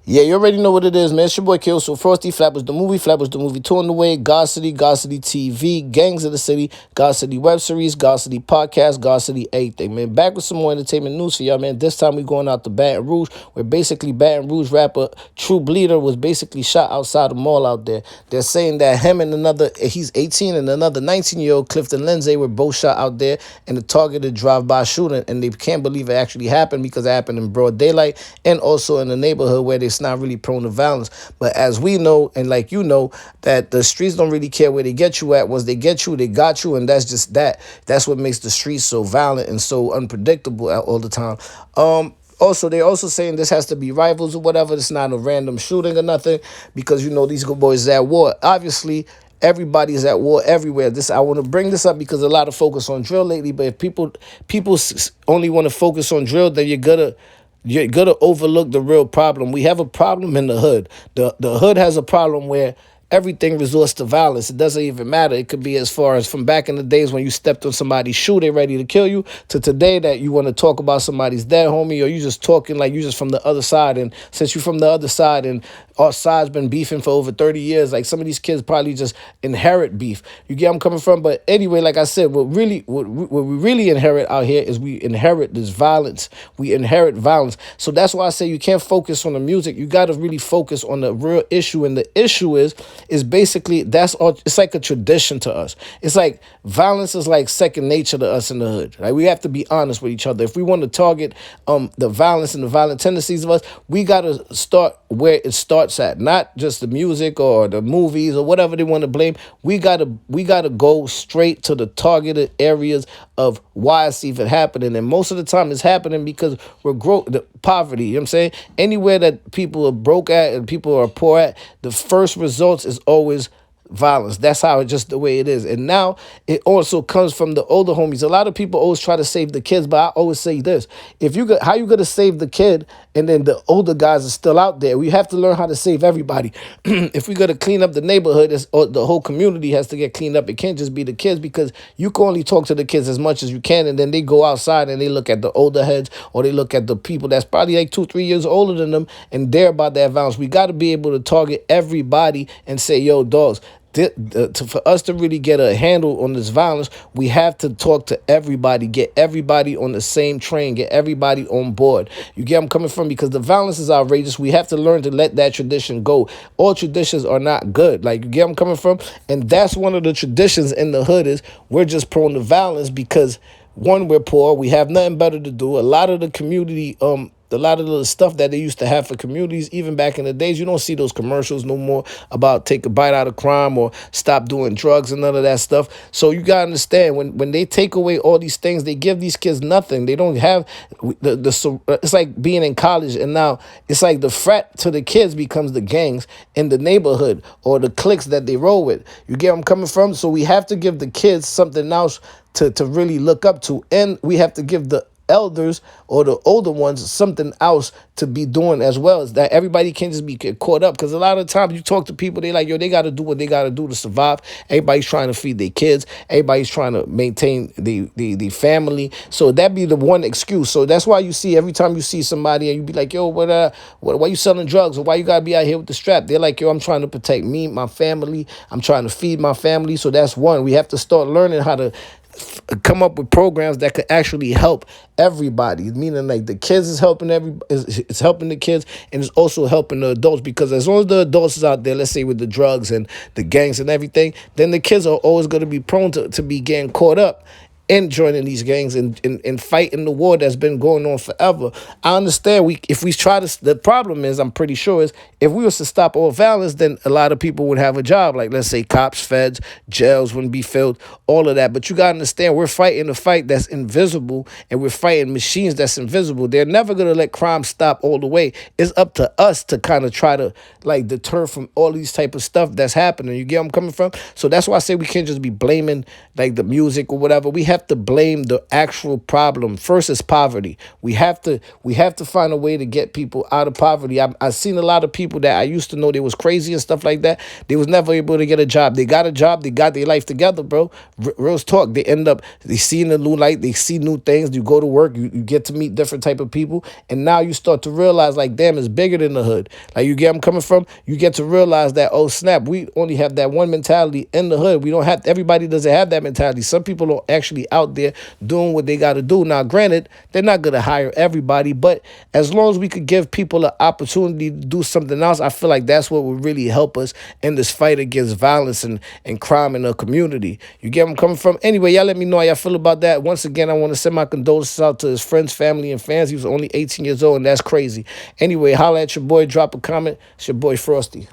Yeah, you already know what it is, man. It's your boy Kill. So Frosty Flappers, the movie Flappers, the movie Two on the Way, God City TV, Gangs of the City, God City Web Series, God City Podcast, God City everything, man. Back with some more entertainment news for y'all, man. This time we going out to Baton Rouge, where basically Baton Rouge rapper TrueBleeda was basically shot outside the mall out there. They're saying that him and he's 18, and another 19-year-old, Clifton Lindsay, were both shot out there in a targeted drive-by shooting, and they can't believe it actually happened because it happened in broad daylight and also in a neighborhood where it's not really prone to violence. But as we know, and like you know, that the streets don't really care where they get you at. Once they get you, they got you, and that's just that. That's what makes the streets so violent and so unpredictable all the time. Also, they're also saying this has to be rivals or whatever. It's not a random shooting or nothing because, you know, these good boys is at war. Obviously, everybody's at war everywhere. I want to bring this up because a lot of focus on drill lately. But if people only want to focus on drill, then you're gonna overlook the real problem. We have a problem in the hood. The hood has a problem where everything resorts to violence. It doesn't even matter. It could be as far as from back in the days when you stepped on somebody's shoe, they ready to kill you, to today that you want to talk about somebody's dead homie, or you just talking like you just from the other side. And since you from the other side and our side's been beefing for over 30 years, like some of these kids probably just inherit beef. You get where I'm coming from? But anyway, like I said, what we really inherit out here is we inherit this violence. We inherit violence. So that's why I say you can't focus on the music. You got to really focus on the real issue. And the issue is basically that's all. It's like a tradition to us. It's like violence is like second nature to us in the hood. Like we have to be honest with each other. If we want to target the violence and the violent tendencies of us, we got to start where it starts at, not just the music or the movies or whatever they want to blame. We gotta go straight to the targeted areas of why it's even happening. And most of the time it's happening because the poverty, you know what I'm saying? Anywhere that people are broke at and people are poor at, the first results is always violence. That's how it's just the way it is. And now it also comes from the older homies. A lot of people always try to save the kids, but I always say this: how you gonna save the kid and then the older guys are still out there? We have to learn how to save everybody. If we gotta clean up the neighborhood, or the whole community has to get cleaned up. It can't just be the kids, because you can only talk to the kids as much as you can, and then they go outside and they look at the older heads, or they look at the people that's probably like 2-3 years older than them, and they're about that violence. We got to be able to target everybody and say, yo, dogs, for us to really get a handle on this violence, we have to talk to everybody, get everybody on the same train, get everybody on board. You get where I'm coming from? Because the violence is outrageous. We have to learn to let that tradition go. All traditions are not good. Like, you get where I'm coming from? And that's one of the traditions in the hood, is we're just prone to violence because, one, we're poor. We have nothing better to do. A lot of the community, a lot of the stuff that they used to have for communities, even back in the days, you don't see those commercials no more about take a bite out of crime or stop doing drugs and none of that stuff. So you got to understand, when they take away all these things, they give these kids nothing. They don't have it's like being in college, and now it's like the frat to the kids becomes the gangs in the neighborhood or the cliques that they roll with. You get where I'm coming from? So we have to give the kids something else to really look up to, and we have to give the elders or the older ones something else to be doing as well. Is that everybody can't just be caught up, because a lot of times you talk to people, they like, yo, they got to do what they got to do to survive. Everybody's trying to feed their kids, everybody's trying to maintain the family, so that be the one excuse. So that's why you see, every time you see somebody and you be like, yo, why you selling drugs, or why you gotta be out here with the strap? They're like, yo, I'm trying to protect me, my family, I'm trying to feed my family. So that's one. We have to start learning how to come up with programs that could actually help everybody, meaning like the kids is helping it's helping the kids, and it's also helping the adults, because as long as the adults is out there, let's say with the drugs and the gangs and everything, then the kids are always going to be prone to be getting caught up and joining these gangs and fighting the war that's been going on forever. I understand if we try to, the problem is, I'm pretty sure, is if we was to stop all violence, then a lot of people would have a job. Like, let's say cops, feds, jails wouldn't be filled, all of that. But you got to understand, we're fighting a fight that's invisible, and we're fighting machines that's invisible. They're never going to let crime stop all the way. It's up to us to kind of try to like deter from all these type of stuff that's happening. You get where I'm coming from? So that's why I say we can't just be blaming like the music or whatever. We have to blame the actual problem. First is poverty. We have to find a way to get people out of poverty. I've seen a lot of people that I used to know they was crazy and stuff like that. They was never able to get a job. They got a job. They got their life together, bro. Real talk. They see the new light. They see new things. You go to work. You get to meet different type of people. And now you start to realize, like, damn, it's bigger than the hood. Like, you get where I'm coming from? You get to realize that, oh, snap, we only have that one mentality in the hood. We don't have, everybody doesn't have that mentality. Some people are actually out there doing what they got to do. Now, granted, they're not going to hire everybody, but as long as we could give people an opportunity to do something else, I feel like that's what would really help us in this fight against violence and crime in the community. You get where I'm coming from? Anyway, y'all let me know how y'all feel about that. Once again, I want to send my condolences out to his friends, family, and fans. He was only 18 years old, and that's crazy. Anyway, holla at your boy. Drop a comment. It's your boy Frosty.